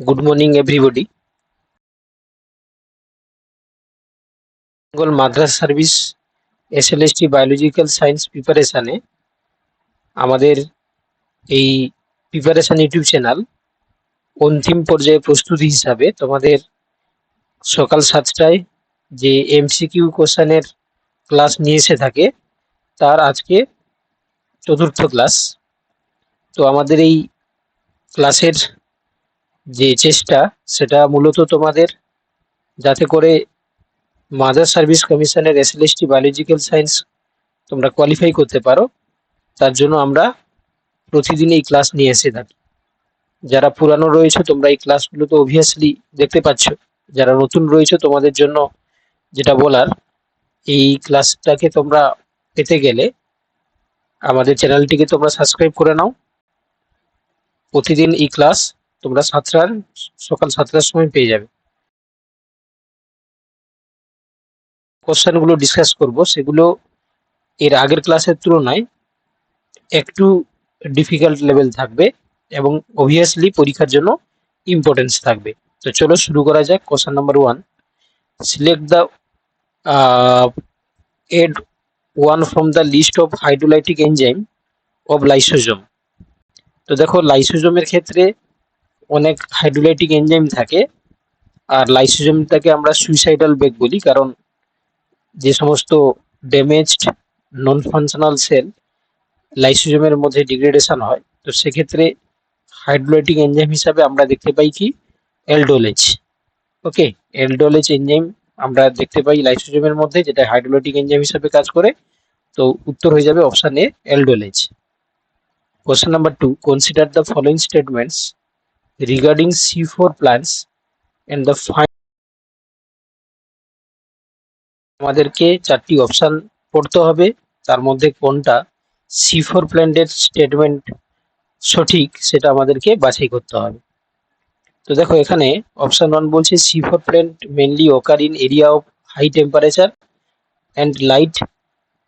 Good morning, everybody. Bengal Madras Service SLST Biological Science প্রিপারেশনে আমাদের এই preparation YouTube channel অন্তিম পর্যায়ে প্রস্তুতি হিসাবে তোমাদের সকাল 7টায় যে এমসিকিউ কোশ্চেনের ক্লাস নিয়ে এসে থাকে তার আজকে চতুর্থ ক্লাস। তো আমাদের এই ক্লাসের যে চেষ্টা সেটা মূলত তোমাদের যাতে করে মাদার সার্ভিস কমিশনের এসএলএসটি বায়োলজিক্যাল সায়েন্স তোমরা কোয়ালিফাই করতে পারো, তার জন্য আমরা প্রতিদিন এই ক্লাস নিয়ে এসে থাকি। যারা পুরানো রয়েছে তোমরা এই ক্লাসগুলো তো অবভিয়াসলি দেখতে পাচ্ছ, যারা নতুন রয়েছে তোমাদের জন্য যেটা বলার, এই ক্লাসটাকে তোমরা পেতে গেলে আমাদের চ্যানেলটিকে তোমরা সাবস্ক্রাইব করে নাও। প্রতিদিন এই ক্লাস তোমরা সকাল 7টার সময় পেয়ে যাবে। কোশ্চেনগুলো ডিসকাস করব, সেগুলো এর আগের ক্লাসের তুলনায় একটু ডিফিকাল্ট লেভেল থাকবে এবং অবভিয়াসলি পরীক্ষার জন্য ইম্পর্টেন্স থাকবে। তো চলো শুরু করা যাক। Question number 1, select the add one from the list of hydrolytic enzyme of lysosome। তো দেখো লাইসোজোমের ক্ষেত্রে অনেক হাইড্রোলাইটিক এনজাইম থাকে, আর লাইসোজোমটাকে আমরা সুইসাইডাল বেগ বলি, কারণ যে সমস্ত ড্যামেজড নন ফাংশনাল সেল লাইসোজোমের মধ্যে ডিগ্রেডেশন হয়, তো সেক্ষেত্রে হাইড্রোলাইটিক এনজাইম হিসাবে আমরা দেখতে পাই কি এলডোলেজ। ওকে, এলডোলেজ এনজাইম আমরা দেখতে পাই লাইসোজোমের মধ্যে, যেটা হাইড্রোলাইটিক এনজাইম হিসাবে কাজ করে। তো উত্তর হয়ে যাবে option A aldolase. Question number 2, consider the following statements regarding C4 plants and the আমাদেরকে 4টি অপশন পড়তে হবে, তার মধ্যে কোনটা C4 প্ল্যান্টের স্টেটমেন্ট সঠিক সেটা আমাদেরকে বাছাই করতে হবে। তো দেখো এখানে অপশন 1 বলছে C4 plant mainly occur in area of high temperature and light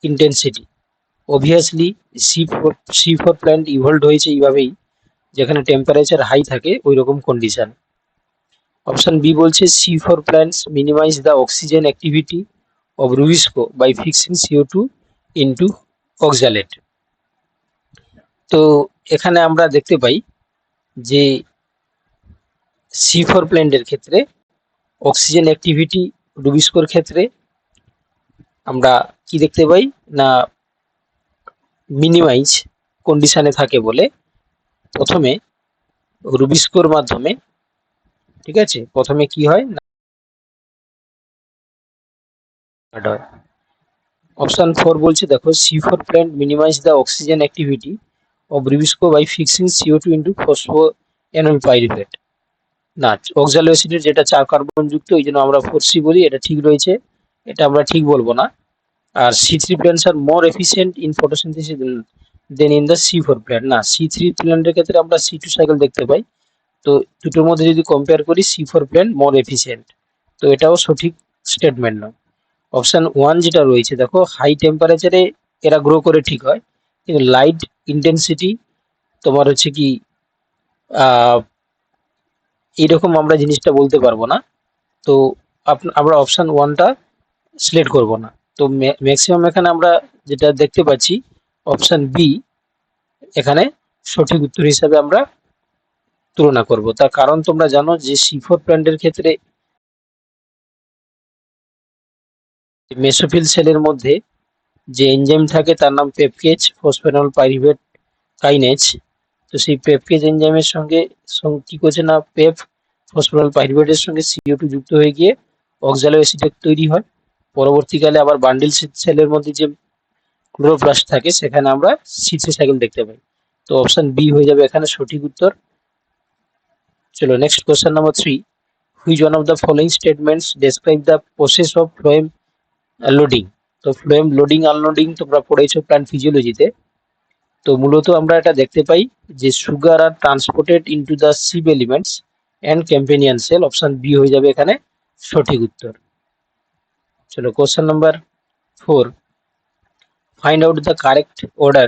intensity. Obviously C4 plant evolve হয়েছে এইভাবেই, যেখানে টেম্পারেচার হাই থাকে ওই রকম কন্ডিশন। অপশন বি বলছে C4 plants minimize the oxygen activity of rubisco by fixing CO2 into oxalate. তো এখানে আমরা দেখতে পাই যে C4 প্ল্যান্টের ক্ষেত্রে অক্সিজেন অ্যাক্টিভিটি রুবিস্কোর ক্ষেত্রে আমরা কি দেখতে পাই না মিনিমাইজ কন্ডিশনে থাকে বলে প্রথমে রুবিস্কোর মাধ্যমে, ঠিক আছে, প্রথমে কি হয় না অপশন 4 বলছে দেখো C4 plant minimize the oxygen activity of rubisco by fixing CO2 into phosphoenolpyruvate. না, অক্সালো অ্যাসিডের যেটা 4 কার্বন যুক্ত, এই জন্য আমরা 4C বলি, এটা ঠিক রয়েছে, এটা আমরা ঠিক বলবো না। আর C3 plants are more efficient in photosynthesis than in the C4 plant. না, C3 প্ল্যান্টের ক্ষেত্রে আমরা C2 সাইকেল দেখতে পাই। তো দুটোর মধ্যে যদি কম্পেয়ার করি C4 প্ল্যান্ট মোর এফিসিয়েন্ট, তো এটাও সঠিক স্টেটমেন্ট নয়। অপশন 1 যেটা রয়েছে দেখো হাই টেম্পারেচারে এরা গ্রো করে, ঠিক হয়, কিন্তু লাইট ইন্টেন্সিটি তোমার হচ্ছে কি এইরকম আমরা জিনিসটা বলতে পারবো না। তো আমরা অপশন 1টা সিলেক্ট করব না। তো ম্যাক্সিমাম এখানে আমরা যেটা দেখতে পাচ্ছি অপশন বি এখানে সঠিক উত্তর হিসাবে আমরা তুলনা করব। তার কারণ তোমরা জানো যে C4 প্ল্যান্টের ক্ষেত্রে মেসোফিল সেলের মধ্যে যে এনজাইম থাকে তার নাম পেপকেজ ফসফেনল পাইরুভেট কাইনেজ। তো সেই পেপকেজ এনজাইমের সঙ্গে কি করছে না পেপ ফসফেনল পাইরুভেটের সঙ্গে CO2 যুক্ত হয়ে গিয়ে অক্সালো অ্যাসিডেট তৈরি হয়। পরবর্তীকালে আবার বান্ডিল সেলের মধ্যে যে ক্লোরোপ্লাস্ট থাকে সেখানে আমরা C3 সাইকেল দেখতে পাই। তো অপশন বি হয়ে যাবে এখানে সঠিক উত্তর। চলো next question number 3, which one of the following statements describe the process of phloem loading. তো ফ্লোয়েম লোডিং আনলোডিং তোমরা পড়েছো প্ল্যান্ট ফিজিওলজিতে। তো মূলত আমরা এটা দেখতে পাই যে sugar are transported into the sieve elements and companion cell. Option B হয়ে যাবে এখানে সঠিক উত্তর। চলো question number 4, find out the correct order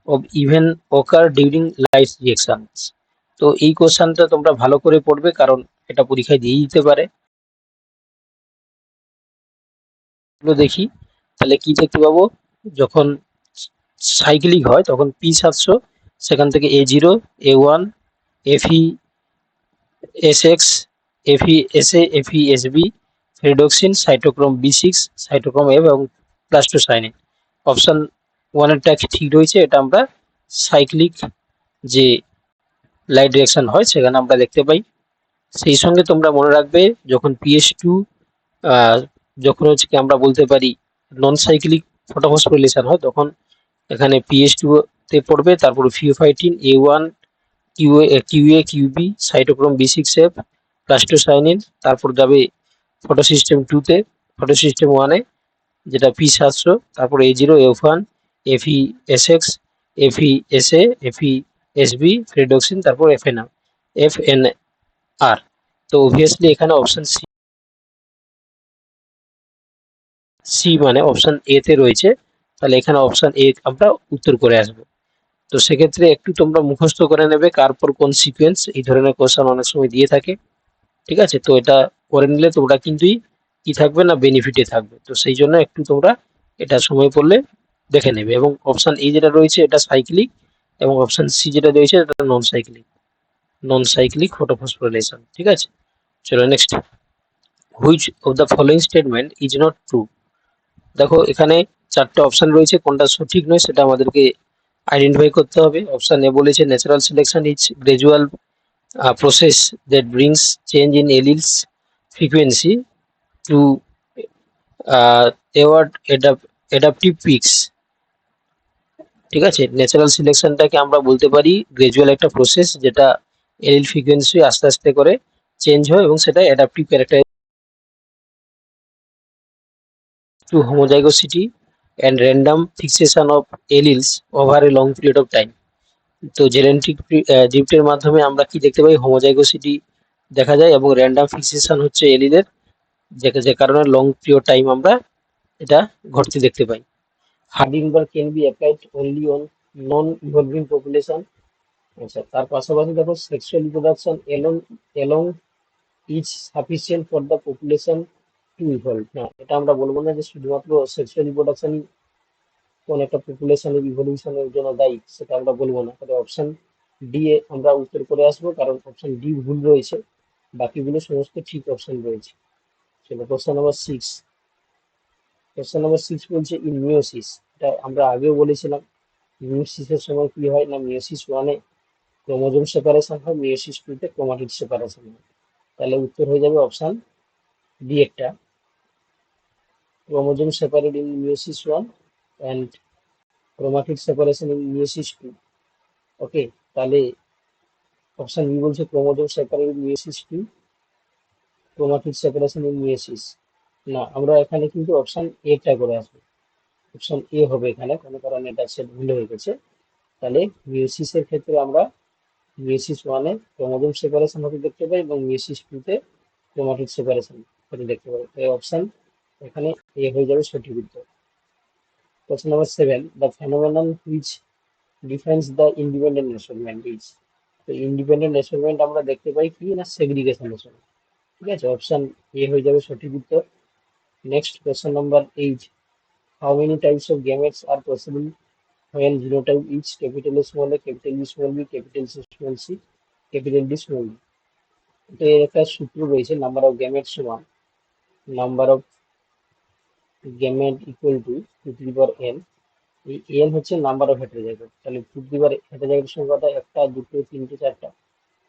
of event occur during light reactions। তো এই কোশ্চেনটা তোমরা ভালো করে পড়বে, কারণ এটা পরীক্ষায় দিয়ে দিতে পারে। দেখি তাহলে কি দেখতে পাবো, যখন সাইক্লিক হয় তখন P700, সেখান থেকে A0, A1, Fe SX, FeSA, FeSB, redoxin, cytochrome B6, cytochrome F এবং প্লাস্টোসাইনিন। অপশন 1-এরটা ঠিক রয়েছে, এটা আমরা সাইক্লিক যে লাইট রিঅ্যাকশন হয় সেখানে আমরা দেখতে পাই। সেই সঙ্গে তোমরা মনে রাখবে যখন PH2 যখন হচ্ছে কি আমরা বলতে পারি নন সাইক্লিক ফটোফসফোরিলেশন হয়, তখন এখানে PH2 তে পড়বে, তারপর ফিওফাইটিন A1, QA, QB, cytochrome B6F, plastocyanin, তারপর যাবে ফটোসিস্টেম 2 তে, ফটোসিস্টেম 1 এ যেটা P700, তারপর A0, F1, FeSX, FeSA, FeSB, রেডক্সিন, তারপর FNR। তো অবভিয়াসলি এখানে অপশন সি মানে অপশন এ তে রয়েছে, তাহলে এখানে অপশন এ আমরা উত্তর করে আসবো। তো সেক্ষেত্রে একটু তোমরা মুখস্থ করে নেবে কার পর কোন সিকোয়েন্স, এই ধরনের কোশ্চেন অনেক সময় দিয়ে থাকে, ঠিক আছে? তো এটা করে নিলে তোমরা কিন্তু কি থাকবে না, বেনিফিটে থাকবে। তো সেই জন্য একটু তোমরা এটা সময় পড়লে দেখে নেবে। এবং অপশন এ যেটা রয়েছে এটা সাইক্লিক, এবং অপশন সি যেটা রয়েছে এটা নন সাইক্লিক ফটোফসফোরিলেশন, ঠিক আছে? চলো next, which of the following statement is not true. দেখো এখানে চারটে অপশন রয়েছে, কোনটা সঠিক নয় সেটা আমাদেরকে আইডেন্টিফাই করতে হবে। অপশন এ বলেছে natural selection is gradual process that brings change in alleles frequency to award adaptive peaks, ঠিক আছে? ন্যাচারাল সিলেকশনটাকে আমরা বলতে পারি গ্রাজুয়াল একটা প্রসেস, যেটা এলিল ফ্রিকোয়েন্সি আস্তে আস্তে করে চেঞ্জ হয় এবং সেটা adaptive character to homozygosity and random fixation of alleles over a long period of time. তো জেনেটিক জিফটের মাধ্যমে আমরা কি দেখতে পাই, হোমোজাইগোসিটি দেখা যায় এবং র্যান্ডম ফিক্সেশন হচ্ছে এলিলের, যে কারণে লং পিরিয়ড টাইম আমরা এটা ঘটতে দেখতে পাই। Hardy Weinberg can be applied only on non evolving population. আচ্ছা, তার পাশাপাশি দেখো sexual reproduction alone is sufficient for the population to evolve. না, এটা আমরা বলবো না যে শুধুমাত্র সেক্সুয়াল রিপ্রোডাকশনই কোন একটা পপুলেশনের ইভলিউশনের জন্য দায়ী, সেটা আমরা বলবো না। তাহলে অপশন ডি এ আমরা উত্তর করে আসবো, কারণ অপশন ডি ভুল রয়েছে, বাকিগুলো সমস্ত ঠিক অপশন রয়েছে। চলো কোশ্চেন নাম্বার 6 বলছে ইন মিওসিস, এটা আমরা আগেও বলেছিলাম মিওসিসের সময় কি হয় না, মিওসিস 1-এ ক্রোমোজোম সেপারেশন হয়, মিওসিস 2-তে ক্রোমাটিড সেপারেশন হয়। তাহলে উত্তর হয়ে যাবে অপশন ডি একটা, chromosome separate in meiosis 1 and chromatid separation in meiosis 2। ওকে, তাহলে অপশন বি বলছে chromosome separate in meiosis 2, chromatid separation in meiosis. না, আমরা এখানে কিন্তু অপশন এটা করে আসবো, অপশন এ হবে এখানে, কোনো কারণে এটা সেট ভুল হয়ে গেছে। তাহলে মিওসিসের ক্ষেত্রে আমরা মিওসিস 1-এ ক্রোমোজোম সেপারেশন হতে দেখতে পাই এবং মিওসিস 2-তে ক্রোমাটিড সেপারেশন হতে দেখতে পাই। এই অপশন এখানে এ হয়ে যাবে সঠিক উত্তর। Question number 7, the phenomenon which defines the independent measurement is. তো ইন্ডিপেন্ডেন্ট মেজারমেন্ট আমরা দেখতে পাই কি না, সেগ্রিগেশন মেজারমেন্ট, ঠিক আছে? অপশন এ হয়ে যাবে সঠিক উত্তর। Next question number 8, how many types of gametes are possible when genotype is capital small a, capital B small b, capital C small c, capital D small d। তো এর একটা সূত্র রয়েছে, নাম্বার অফ গ্যামেট সমান number of gamete equal to 2n। এই n হচ্ছে number of হেটারোজাইগোট, তাহলে 2 সংখ্যাটা একটা, দুটো, তিনটে, চারটা,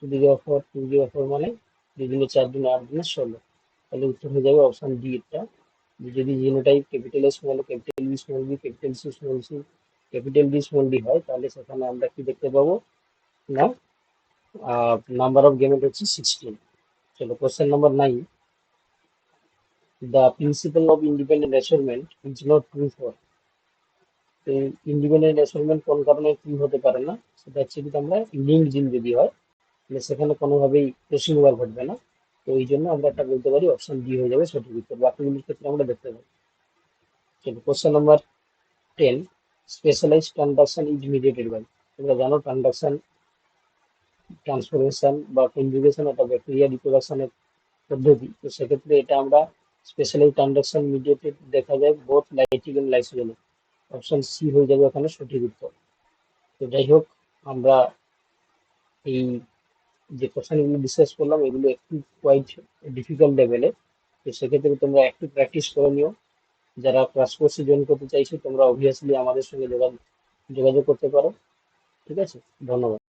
2 মানে 2 4 8 16। তাহলে উত্তর হয়ে যাবে অপশন ডি এটা। যদি genotype capital small, capital B small B, capital C small C, capital D small D হয়, তাহলে সেখানে আমরা কি দেখতে পাবো না, নাম্বার অফ গেমেট হচ্ছে 16। চলো question number 9, the principal of independent measurement is not true for. তো ইন্ডিপেন্ডেন্ট মেজারমেন্ট কোন কারণে ট্রু হতে পারে না, সেটা হচ্ছে কি আমরা লিঙ্ক জিন যদি হয় তাহলে সেখানে কোনোভাবেই ক্রসিং ওভার ঘটবে না। তো এই জন্য আমরা একটা বলতে পারি অপশন ডি হয়ে যাবে সঠিক উত্তর, বাকিগুলোর ক্ষেত্রে আমরা দেখতে পাই। চলো question number 10, specialized transduction is mediated by. তোমরা জানো ট্রানজাকশন ট্রান্সফরমেশন বা কনজুগেশন অথবা ব্যাকটেরিয়া রিপ্রোডাকশনের পদ্ধতি। তো সেক্ষেত্রে এটা আমরা স্পেশালি ট্রানজাকশন মিডিয়েটেড দেখা যায় বোথ লাইটিক এন্ড লাইসোজেনে। অপশন সি হয়ে যাবে ওখানে সঠিক উত্তর। তো যাই হোক, আমরা এই যে কোশ্চেনগুলো ডিসকাস করলাম এগুলো একটু কোয়াইট ডিফিকাল্ট লেভেলে। তো সেক্ষেত্রে তোমরা একটু প্র্যাকটিস করে নিও। যারা ক্লাস কোর্সে জয়েন করতে চাইছো তোমরা অবভিয়াসলি আমাদের সঙ্গে যোগাযোগ করতে পারো। ঠিক আছে, ধন্যবাদ।